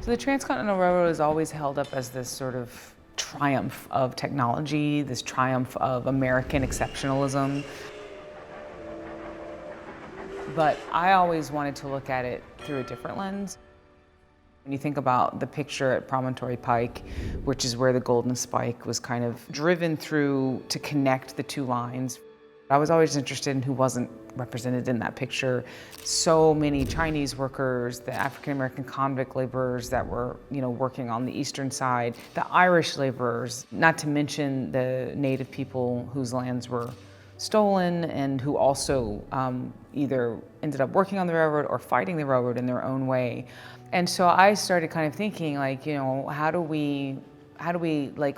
So the Transcontinental Railroad is always held up as this sort of triumph of technology, this triumph of American exceptionalism. But I always wanted to look at it through a different lens. When you think about the picture at Promontory Pike, which is where the golden spike was kind of driven through to connect the two lines, I was always interested in who wasn't represented in that picture. So many Chinese workers, the African American convict laborers that were, working on the eastern side, the Irish laborers, not to mention the native people whose lands were stolen and who also either ended up working on the railroad or fighting the railroad in their own way. And so I started kind of thinking, how do we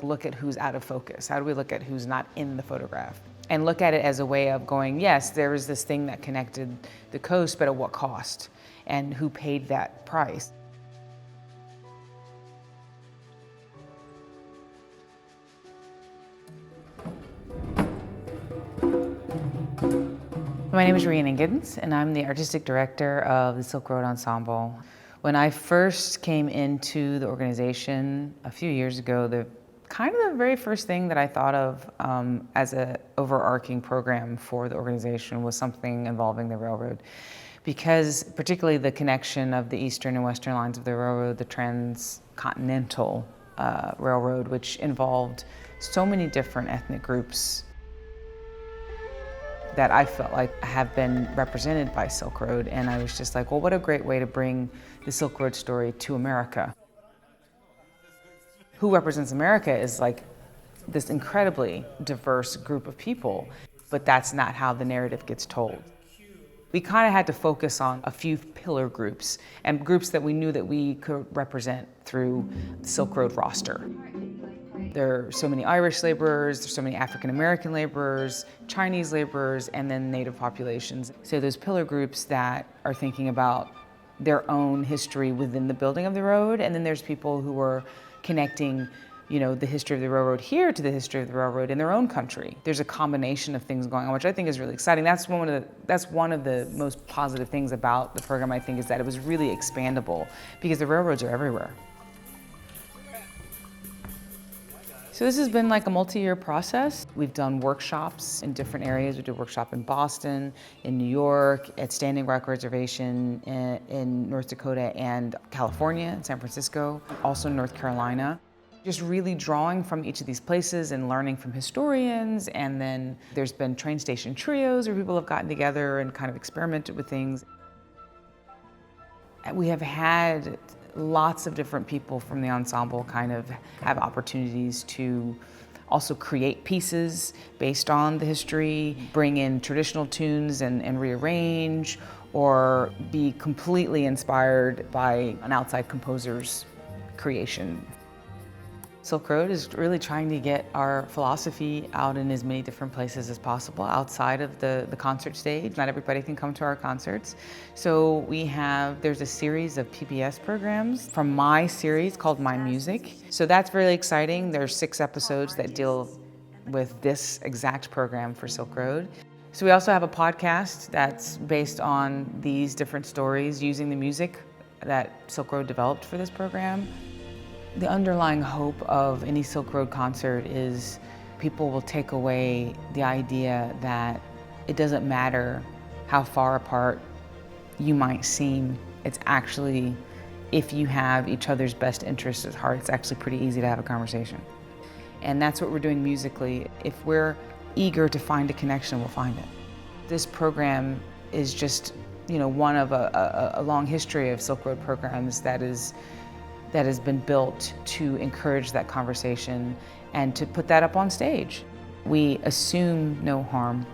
look at who's out of focus? How do we look at who's not in the photograph? And look at it as a way of going, yes, there was this thing that connected the coast, but at what cost? And who paid that price? My name is Rhiannon Giddens, and I'm the artistic director of the Silkroad Ensemble. When I first came into the organization a few years ago, the very first thing that I thought of as an overarching program for the organization was something involving the railroad. Because particularly the connection of the eastern and western lines of the railroad, the Transcontinental Railroad, which involved so many different ethnic groups that I felt like have been represented by Silkroad. And I was just like, well, what a great way to bring the Silkroad story to America. Who represents America is like this incredibly diverse group of people, but that's not how the narrative gets told. We kind of had to focus on a few pillar groups and groups that we knew that we could represent through the Silkroad roster. There are so many Irish laborers, there's so many African American laborers, Chinese laborers, and then native populations. So those pillar groups that are thinking about their own history within the building of the road, and then there's people who are connecting, the history of the railroad here to the history of the railroad in their own country. There's a combination of things going on, which I think is really exciting. That's one of the most positive things about the program, I think, is that it was really expandable because the railroads are everywhere. So this has been like a multi-year process. We've done workshops in different areas. We did a workshop in Boston, in New York, at Standing Rock Reservation in North Dakota and California, in San Francisco, also North Carolina. Just really drawing from each of these places and learning from historians. And then there's been train station trios where people have gotten together and kind of experimented with things. We have had lots of different people from the ensemble kind of have opportunities to also create pieces based on the history, bring in traditional tunes and rearrange, or be completely inspired by an outside composer's creation. Silkroad is really trying to get our philosophy out in as many different places as possible outside of the concert stage. Not everybody can come to our concerts. So there's a series of PBS programs from my series called My Music. So that's really exciting. There's 6 episodes that deal with this exact program for Silkroad. So we also have a podcast that's based on these different stories using the music that Silkroad developed for this program. The underlying hope of any Silkroad concert is people will take away the idea that it doesn't matter how far apart you might seem. It's actually, if you have each other's best interests at heart, it's actually pretty easy to have a conversation. And that's what we're doing musically. If we're eager to find a connection, we'll find it. This program is just, one of a long history of Silkroad programs that has been built to encourage that conversation and to put that up on stage. We assume no harm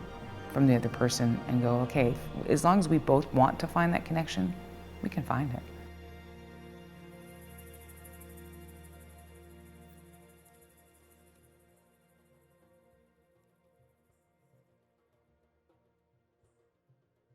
from the other person and go, okay, as long as we both want to find that connection, we can find it.